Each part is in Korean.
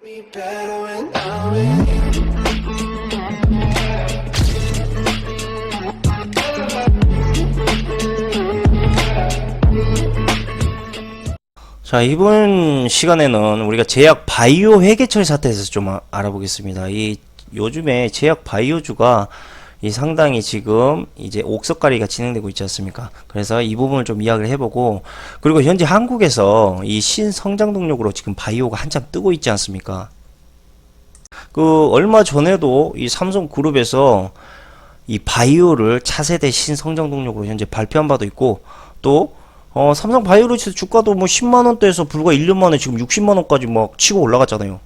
Me better when I'm with you. 자, 이번 시간에는 우리가 제약 바이오 회계처리 사태에 대해서 좀 알아보겠습니다. 이 요즘에 제약 바이오주가 이 상당히 지금 이제 옥석가리가 진행되고 있지 않습니까? 그래서 이 부분을 좀 이야기를 해보고, 그리고 현재 한국에서 이 신성장 동력으로 지금 바이오가 한참 뜨고 있지 않습니까? 그 얼마 전에도 이 삼성그룹에서 이 바이오를 차세대 신성장 동력으로 현재 발표한 바도 있고, 또 삼성 바이오로직 주가도 뭐 10만원대에서 불과 1년 만에 지금 60만원까지 막 치고 올라갔잖아요.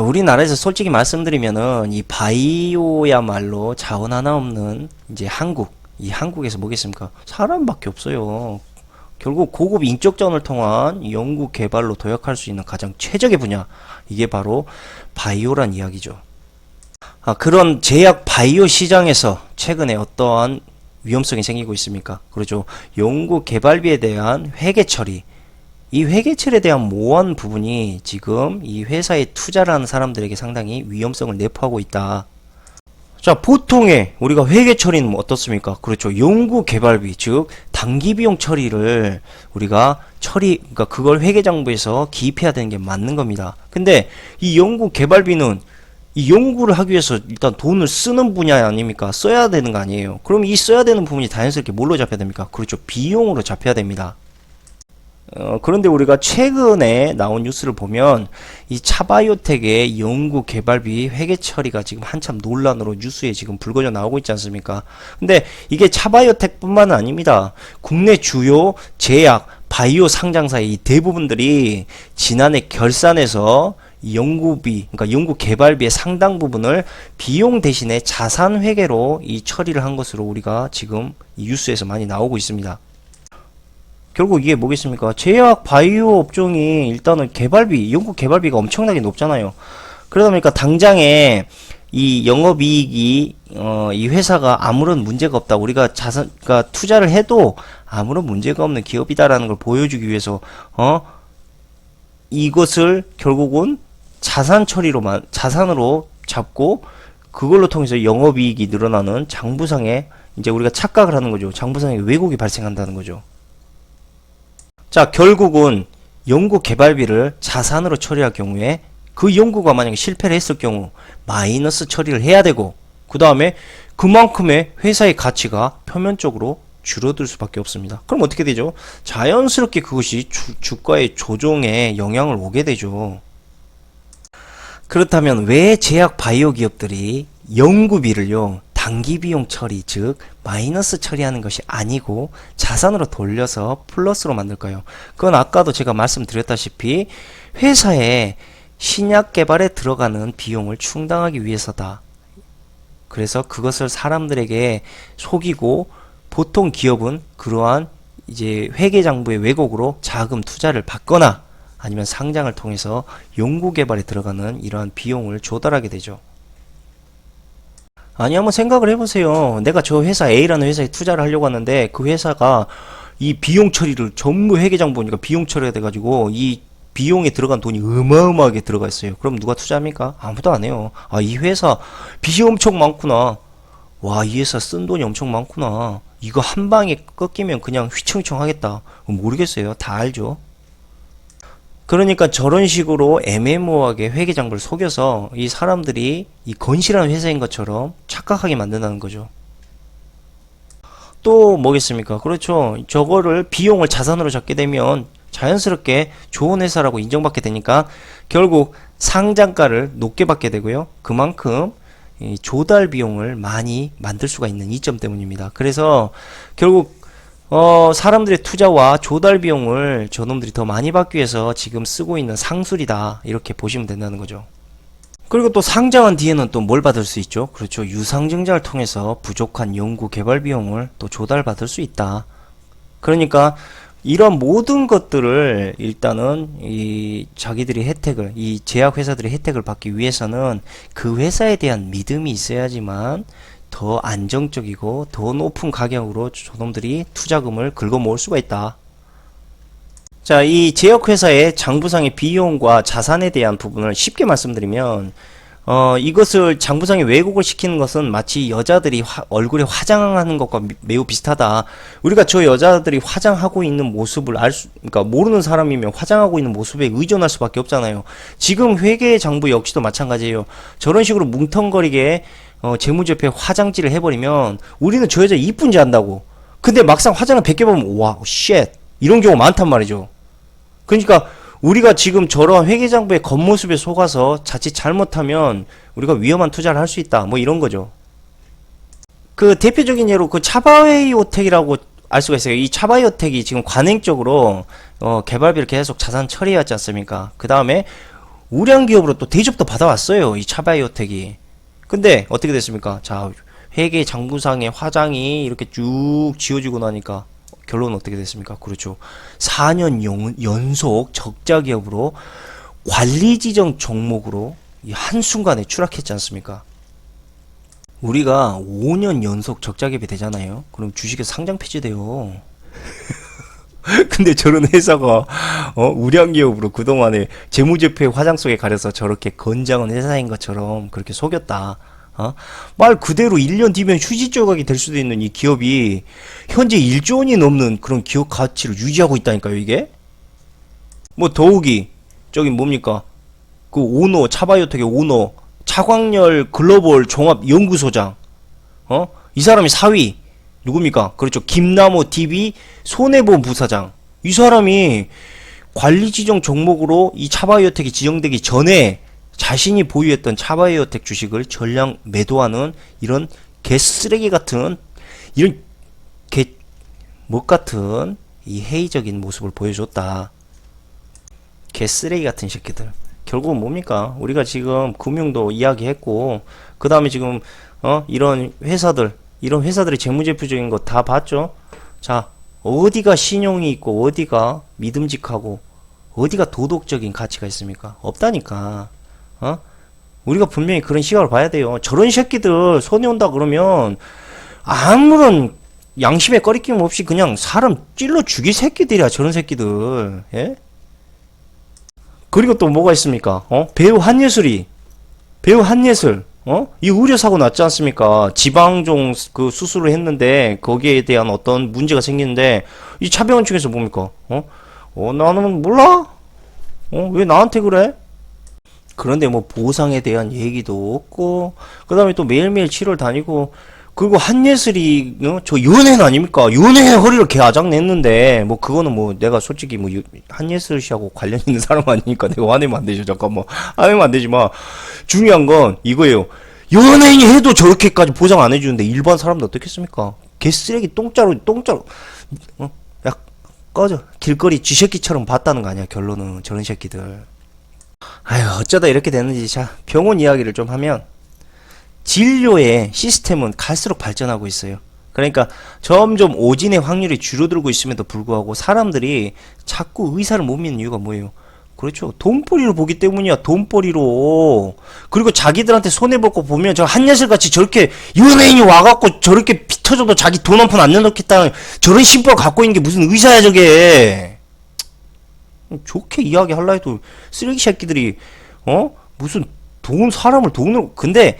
우리나라에서 솔직히 말씀드리면은 이 바이오야말로 자원 하나 없는 이제 이 한국에서 뭐겠습니까? 사람밖에 없어요. 결국 고급 인적자원을 통한 연구 개발로 도약할 수 있는 가장 최적의 분야, 이게 바로 바이오란 이야기죠. 그런 제약 바이오 시장에서 최근에 어떠한 위험성이 생기고 있습니까? 그렇죠. 연구 개발비에 대한 회계 처리, 이 회계 처리에 대한 모호한 부분이 지금 이 회사에 투자를 하는 사람들에게 상당히 위험성을 내포하고 있다. 자, 보통의 우리가 회계 처리는 뭐 어떻습니까? 그렇죠. 연구 개발비, 즉 단기 비용 처리를 우리가 그러니까 그걸 회계장부에서 기입해야 되는 게 맞는 겁니다. 근데 이 연구 개발비는 이 연구를 하기 위해서 일단 돈을 쓰는 분야 아닙니까? 써야 되는 거 아니에요. 그럼 이 써야 되는 부분이 자연스럽게 뭘로 잡혀야 됩니까? 그렇죠. 비용으로 잡혀야 됩니다. 그런데 우리가 최근에 나온 뉴스를 보면 이 차바이오텍의 연구 개발비 회계 처리가 지금 한참 논란으로 뉴스에 지금 불거져 나오고 있지 않습니까? 근데 이게 차바이오텍뿐만은 아닙니다. 국내 주요 제약, 바이오 상장사의 이 대부분들이 지난해 결산에서 연구비, 그러니까 연구 개발비의 상당 부분을 비용 대신에 자산 회계로 이 처리를 한 것으로 우리가 지금 이 뉴스에서 많이 나오고 있습니다. 결국 이게 뭐겠습니까? 제약 바이오 업종이 일단은 개발비, 연구 개발비가 엄청나게 높잖아요. 그러다 보니까 당장에 이 영업이익이 이 회사가 아무런 문제가 없다. 우리가 그러니까 투자를 해도 아무런 문제가 없는 기업이다라는 걸 보여주기 위해서 이것을 결국은 자산으로 잡고 그걸로 통해서 영업이익이 늘어나는 장부상에 이제 우리가 착각을 하는 거죠. 장부상에 왜곡이 발생한다는 거죠. 자, 결국은 연구 개발비를 자산으로 처리할 경우에 그 연구가 만약에 실패를 했을 경우 마이너스 처리를 해야 되고, 그 다음에 그만큼의 회사의 가치가 표면적으로 줄어들 수밖에 없습니다. 그럼 어떻게 되죠? 자연스럽게 그것이 주가의 조정에 영향을 오게 되죠. 그렇다면 왜 제약 바이오 기업들이 연구비를요 단기 비용 처리, 즉 마이너스 처리하는 것이 아니고 자산으로 돌려서 플러스로 만들까요? 그건 아까도 제가 말씀드렸다시피 회사의 신약 개발에 들어가는 비용을 충당하기 위해서다. 그래서 그것을 사람들에게 속이고, 보통 기업은 그러한 이제 회계장부의 왜곡으로 자금 투자를 받거나 아니면 상장을 통해서 연구 개발에 들어가는 이러한 비용을 조달하게 되죠. 아니, 한번 생각을 해보세요. 내가 저 회사 A라는 회사에 투자를 하려고 하는데 그 회사가 이 비용 처리를 전부 회계장 보니까 비용 처리가 돼가지고 이 비용에 들어간 돈이 어마어마하게 들어가 있어요. 그럼 누가 투자합니까? 아무도 안 해요. 이 회사 빚이 엄청 많구나. 와, 이 회사 쓴 돈이 엄청 많구나. 이거 한 방에 꺾이면 그냥 휘청휘청 하겠다. 모르겠어요. 다 알죠. 그러니까 저런 식으로 애매모호하게 회계장부를 속여서 이 사람들이 이 건실한 회사인 것처럼 착각하게 만든다는 거죠. 또 뭐겠습니까? 그렇죠. 저거를 비용을 자산으로 잡게 되면 자연스럽게 좋은 회사라고 인정받게 되니까 결국 상장가를 높게 받게 되고요. 그만큼 이 조달 비용을 많이 만들 수가 있는 이점 때문입니다. 그래서 결국 사람들의 투자와 조달 비용을 저놈들이 더 많이 받기 위해서 지금 쓰고 있는 상술이다, 이렇게 보시면 된다는 거죠. 그리고 또 상장한 뒤에는 또 뭘 받을 수 있죠? 그렇죠. 유상증자를 통해서 부족한 연구 개발 비용을 또 조달받을 수 있다. 그러니까 이런 모든 것들을 일단은 이 자기들이 혜택을, 이 제약회사들의 혜택을 받기 위해서는 그 회사에 대한 믿음이 있어야지만 더 안정적이고 더 높은 가격으로 저놈들이 투자금을 긁어 모을 수가 있다. 자, 이 제약회사의 장부상의 비용과 자산에 대한 부분을 쉽게 말씀드리면, 이것을 장부상에 왜곡을 시키는 것은 마치 여자들이 얼굴에 화장하는 것과 매우 비슷하다. 우리가 저 여자들이 화장하고 있는 모습을 그러니까 모르는 사람이면 화장하고 있는 모습에 의존할 수밖에 없잖아요. 지금 회계의 장부 역시도 마찬가지예요. 저런 식으로 뭉텅거리게 재무제표에 화장질을 해버리면 우리는 저 여자 이쁜지 안다고. 근데 막상 화장을 벗겨보면 와, 쉣 이런 경우 많단 말이죠. 그러니까 우리가 지금 저런 회계장부의 겉모습에 속아서 자칫 잘못하면 우리가 위험한 투자를 할 수 있다. 뭐 이런 거죠. 그 대표적인 예로 그 차바이오텍이라고 알 수가 있어요. 이 차바이오텍이 지금 관행적으로 개발비를 계속 자산 처리해왔지 않습니까? 그 다음에 우량기업으로 또 대접도 받아왔어요. 이 차바이오텍이. 근데 어떻게 됐습니까? 자, 회계 장부상의 화장이 이렇게 쭉 지워지고 나니까 결론은 어떻게 됐습니까? 그렇죠. 4년 연속 적자 기업으로 관리 지정 종목으로 이 한순간에 추락했지 않습니까? 우리가 5년 연속 적자 기업이 되잖아요. 그럼 주식에 상장 폐지돼요. 근데 저런 회사가 우량 기업으로 그동안에 재무제표의 화장 속에 가려서 저렇게 건장한 회사인 것처럼 그렇게 속였다. 말 그대로 1년 뒤면 휴지 조각이 될 수도 있는 이 기업이 현재 1조 원이 넘는 그런 기업 가치를 유지하고 있다니까요, 이게? 뭐 더욱이 저기 뭡니까? 그 오너, 차바이오텍의 오너, 차광열 글로벌 종합 연구소장. 이 사람이 사위 누굽니까? 그렇죠. 김남호 DB 손해보험 부사장. 이 사람이 관리 지정 종목으로 이 차바이오텍이 지정되기 전에 자신이 보유했던 차바이오텍 주식을 전량 매도하는 이런 개쓰레기 같은 이런 못 같은 이 회의적인 모습을 보여줬다. 개쓰레기 같은 새끼들. 결국은 뭡니까? 우리가 지금 금융도 이야기했고 그 다음에 지금 이런 회사들의 재무제표적인 거 다 봤죠? 자, 어디가 신용이 있고 어디가 믿음직하고 어디가 도덕적인 가치가 있습니까? 없다니까. 우리가 분명히 그런 시각을 봐야 돼요. 저런 새끼들 손해 온다 그러면 아무런 양심에 꺼리낌 없이 그냥 사람 찔러 죽일 새끼들이야. 저런 새끼들. 예? 그리고 또 뭐가 있습니까? 배우 한예슬 이 의료사고 났지 않습니까? 지방종 그 수술을 했는데 거기에 대한 어떤 문제가 생기는데 이 차병원 측에서 뭡니까? 나는 몰라? 왜 나한테 그래? 그런데 뭐 보상에 대한 얘기도 없고 그 다음에 또 매일매일 치료를 다니고 그리고 한예슬이 저 연예인 아닙니까? 연예인 허리를 개 아작냈는데 뭐 그거는 뭐 내가 솔직히 뭐 한예슬 씨하고 관련 있는 사람 아니니까 내가 화내면 안 되죠. 잠깐만 화내면 안 되지만 중요한 건 이거예요. 연예인이 해도 저렇게까지 보상 안 해주는데 일반 사람도 어떻겠습니까? 개쓰레기 똥자루 야 꺼져. 길거리 쥐새끼처럼 봤다는 거 아니야. 결론은 저런 새끼들. 아휴 어쩌다 이렇게 됐는지. 자, 병원 이야기를 좀 하면 진료의 시스템은 갈수록 발전하고 있어요. 그러니까 점점 오진의 확률이 줄어들고 있음에도 불구하고 사람들이 자꾸 의사를 못 믿는 이유가 뭐예요? 그렇죠. 돈벌이로 보기 때문이야. 돈벌이로. 그리고 자기들한테 손해볼 거 보면 저 한예슬 같이 저렇게 연예인이 와갖고 저렇게 피 터져도 자기 돈 한 푼 안 내놓겠다는 저런 심보를 갖고 있는 게 무슨 의사야 저게. 좋게 이야기할라 해도 쓰레기 새끼들이 무슨 사람을 돈으로. 근데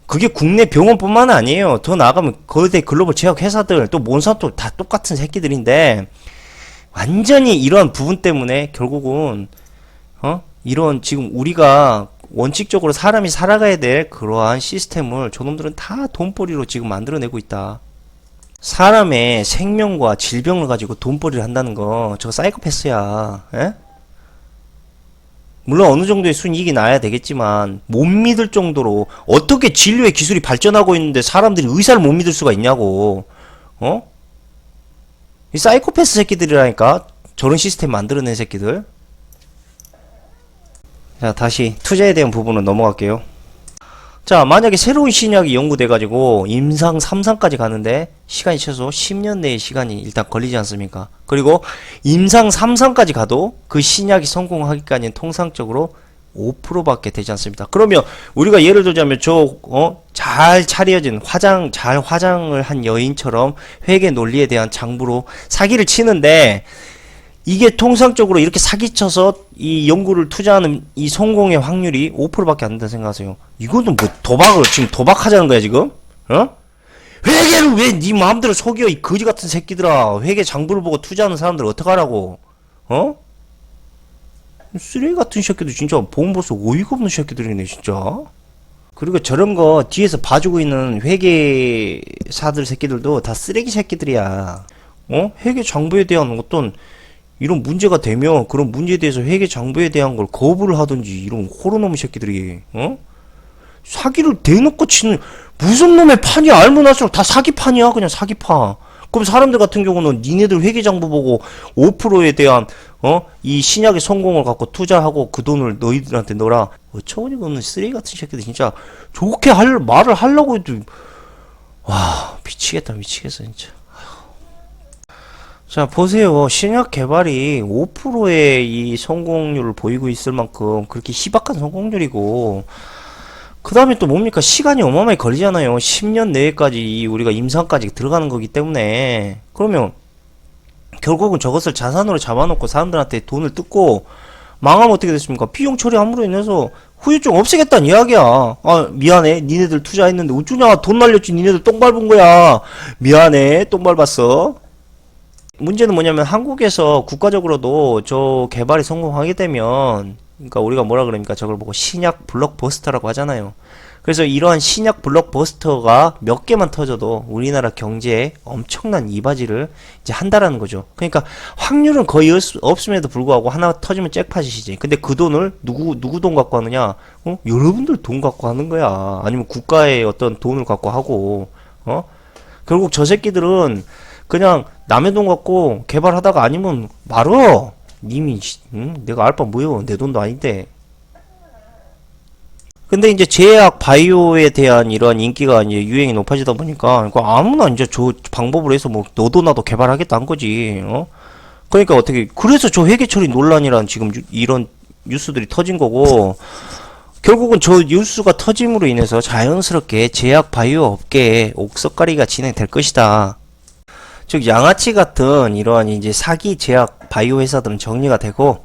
그게 국내 병원뿐만 아니에요. 더 나아가면 거대 글로벌 제약 회사들 또 몬산토 다 똑같은 새끼들인데 완전히 이러한 부분 때문에 결국은 이런 지금 우리가 원칙적으로 사람이 살아가야 될 그러한 시스템을 저놈들은 다 돈벌이로 지금 만들어내고 있다. 사람의 생명과 질병을 가지고 돈벌이를 한다는 거 저거 사이코패스야. 에? 물론 어느 정도의 순이익이 나야 되겠지만 못 믿을 정도로 어떻게 진료의 기술이 발전하고 있는데 사람들이 의사를 못 믿을 수가 있냐고. 이 사이코패스 새끼들이라니까. 저런 시스템 만들어낸 새끼들. 자, 다시 투자에 대한 부분은 넘어갈게요. 자, 만약에 새로운 신약이 연구돼가지고 임상 3상까지 가는데 시간이 최소 10년 내의 시간이 일단 걸리지 않습니까? 그리고 임상 3상까지 가도 그 신약이 성공하기까지는 통상적으로 5%밖에 되지 않습니다. 그러면 우리가 예를 들자면 잘 차려진 잘 화장을 한 여인처럼 회계 논리에 대한 장부로 사기를 치는데 이게 통상적으로 이렇게 사기쳐서 이 연구를 투자하는 이 성공의 확률이 5%밖에 안 된다 생각하세요. 이거는 뭐 도박을 지금 도박하자는 거야 지금? 어? 회계를 왜 네 마음대로 속여 이 거지 같은 새끼들아. 회계 장부를 보고 투자하는 사람들 어떡하라고? 어? 쓰레기 같은 새끼들 진짜 보험 벌써 어이가 없는 새끼들이네 진짜. 그리고 저런 거 뒤에서 봐주고 있는 회계사들 새끼들도 다 쓰레기 새끼들이야. 어? 회계 장부에 대한 어떤 이런 문제가 되면 그런 문제에 대해서 회계 장부에 대한 걸 거부를 하든지 이런 호러놈의 새끼들이 어? 사기를 대놓고 치는 무슨 놈의 판이야. 알면 할수록 다 사기판이야. 그냥 사기판. 그럼 사람들 같은 경우는 니네들 회계장부 보고 5%에 대한 이 신약의 성공을 갖고 투자하고 그 돈을 너희들한테 넣어라. 어처구니가 없는 쓰레기 같은 새끼들 진짜 좋게 말을 하려고 해도 와 미치겠다 미치겠어 진짜. 자 보세요. 신약 개발이 5%의 이 성공률을 보이고 있을 만큼 그렇게 희박한 성공률이고 그 다음에 또 뭡니까? 시간이 어마어마하게 걸리잖아요. 10년 내에까지 우리가 임상까지 들어가는 거기 때문에. 그러면 결국은 저것을 자산으로 잡아놓고 사람들한테 돈을 뜯고 망하면 어떻게 됐습니까? 비용 처리 함으로 인해서 후유증 없애겠다는 이야기야. 아 미안해 니네들 투자했는데 어쩌냐 돈 날렸지 니네들 똥 밟은 거야. 미안해 똥 밟았어. 문제는 뭐냐면 한국에서 국가적으로도 저 개발이 성공하게 되면 그러니까 우리가 뭐라 그러니까 저걸 보고 신약 블록버스터라고 하잖아요. 그래서 이러한 신약 블록버스터가 몇 개만 터져도 우리나라 경제에 엄청난 이바지를 이제 한다라는 거죠. 그러니까 확률은 거의 없음에도 불구하고 하나 터지면 잭팟이시지. 근데 그 돈을 누구 돈 갖고 하느냐? 여러분들 돈 갖고 하는 거야. 아니면 국가의 어떤 돈을 갖고 하고 결국 저 새끼들은 그냥 남의 돈 갖고 개발하다가 아니면 말어. 님이 내가 알바 뭐여 내 돈도 아닌데. 근데 이제 제약 바이오에 대한 이러한 인기가 이제 유행이 높아지다 보니까 아무나 이제 저 방법으로 해서 뭐 너도 나도 개발하겠다 한 거지. 그러니까 어떻게 그래서 저 회계 처리 논란이란 지금 이런 뉴스들이 터진 거고 결국은 저 뉴스가 터짐으로 인해서 자연스럽게 제약 바이오 업계에 옥석가리가 진행될 것이다. 즉 양아치 같은 이러한 이제 사기 제약 바이오 회사들은 정리가 되고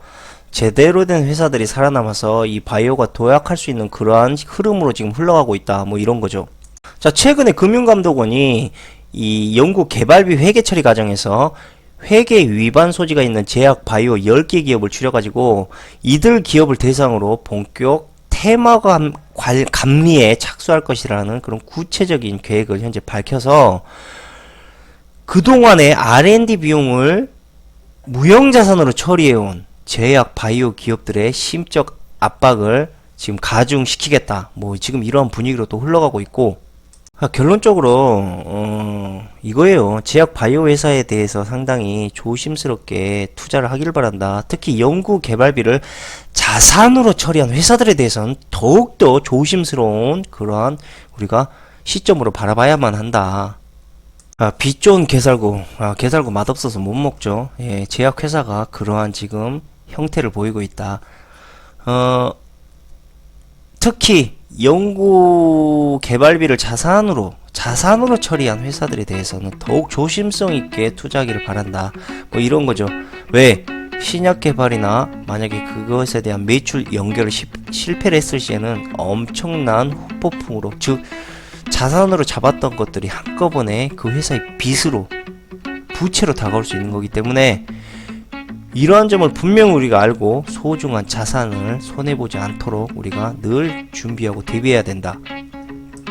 제대로 된 회사들이 살아남아서 이 바이오가 도약할 수 있는 그러한 흐름으로 지금 흘러가고 있다. 뭐 이런 거죠. 자, 최근에 금융감독원이 이 연구 개발비 회계 처리 과정에서 회계 위반 소지가 있는 제약 바이오 10개 기업을 추려가지고 이들 기업을 대상으로 본격 테마 감리에 착수할 것이라는 그런 구체적인 계획을 현재 밝혀서 그동안의 R&D 비용을 무형자산으로 처리해온 제약 바이오 기업들의 심적 압박을 지금 가중시키겠다. 뭐 지금 이러한 분위기로 또 흘러가고 있고 결론적으로 이거예요. 제약 바이오 회사에 대해서 상당히 조심스럽게 투자를 하길 바란다. 특히 연구 개발비를 자산으로 처리한 회사들에 대해서는 더욱더 조심스러운 그러한 우리가 시점으로 바라봐야만 한다. 빚 좋은 개살구, 개살구 맛없어서 못 먹죠. 예, 제약회사가 그러한 지금 형태를 보이고 있다. 특히 연구 개발비를 자산으로 처리한 회사들에 대해서는 더욱 조심성 있게 투자하기를 바란다. 뭐 이런 거죠. 왜? 신약 개발이나 만약에 그것에 대한 매출 연결을 실패를 했을 시에는 엄청난 후폭풍으로 즉 자산으로 잡았던 것들이 한꺼번에 그 회사의 빚으로 부채로 다가올 수 있는 거기 때문에 이러한 점을 분명 우리가 알고 소중한 자산을 손해보지 않도록 우리가 늘 준비하고 대비해야 된다.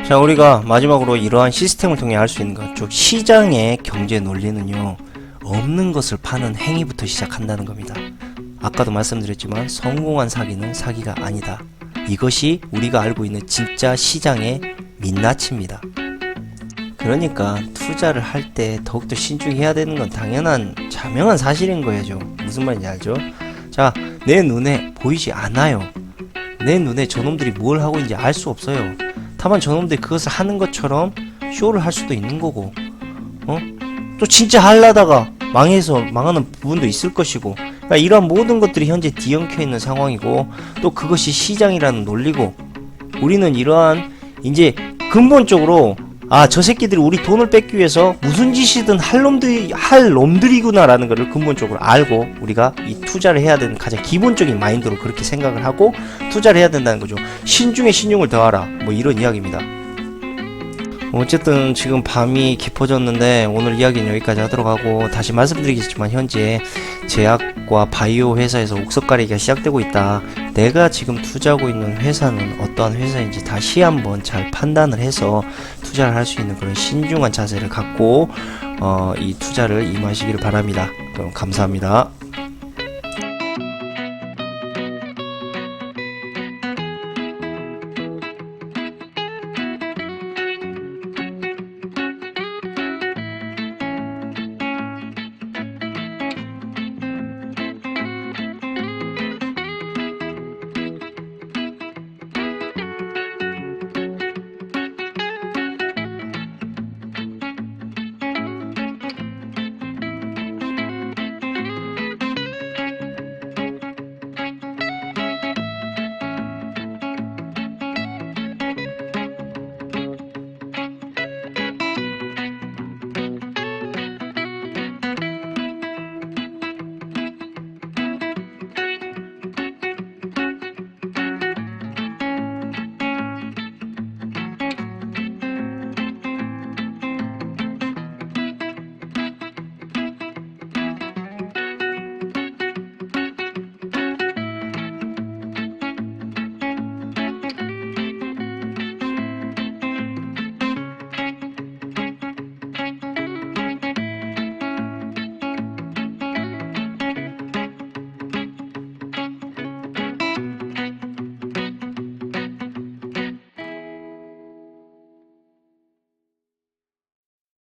자, 우리가 마지막으로 이러한 시스템을 통해 알 수 있는 것, 즉 시장의 경제 논리는요, 없는 것을 파는 행위부터 시작한다는 겁니다. 아까도 말씀드렸지만 성공한 사기는 사기가 아니다. 이것이 우리가 알고 있는 진짜 시장의 민낯입니다. 그러니까 투자를 할 때 더욱더 신중해야 되는 건 당연한 자명한 사실인 거예요. 무슨 말인지 알죠? 자, 내 눈에 보이지 않아요. 내 눈에 저놈들이 뭘 하고 있는지 알 수 없어요. 다만 저놈들이 그것을 하는 것처럼 쇼를 할 수도 있는 거고 또 진짜 하려다가 망하는 부분도 있을 것이고, 그러니까 이러한 모든 것들이 현재 뒤엉켜 있는 상황이고, 또 그것이 시장이라는 논리고, 우리는 이러한 이제 근본적으로 아, 저 새끼들이 우리 돈을 뺏기 위해서 무슨 짓이든 할 놈들이구나라는 것을 근본적으로 알고 우리가 이 투자를 해야 되는 가장 기본적인 마인드로 그렇게 생각을 하고 투자를 해야 된다는 거죠. 신중에 신중을 더하라. 뭐 이런 이야기입니다. 어쨌든 지금 밤이 깊어졌는데 오늘 이야기는 여기까지 하도록 하고, 다시 말씀드리겠지만 현재 제약과 바이오 회사에서 옥석가리기가 시작되고 있다. 내가 지금 투자하고 있는 회사는 어떠한 회사인지 다시 한번 잘 판단을 해서 투자를 할 수 있는 그런 신중한 자세를 갖고 이 투자를 임하시기를 바랍니다. 그럼 감사합니다.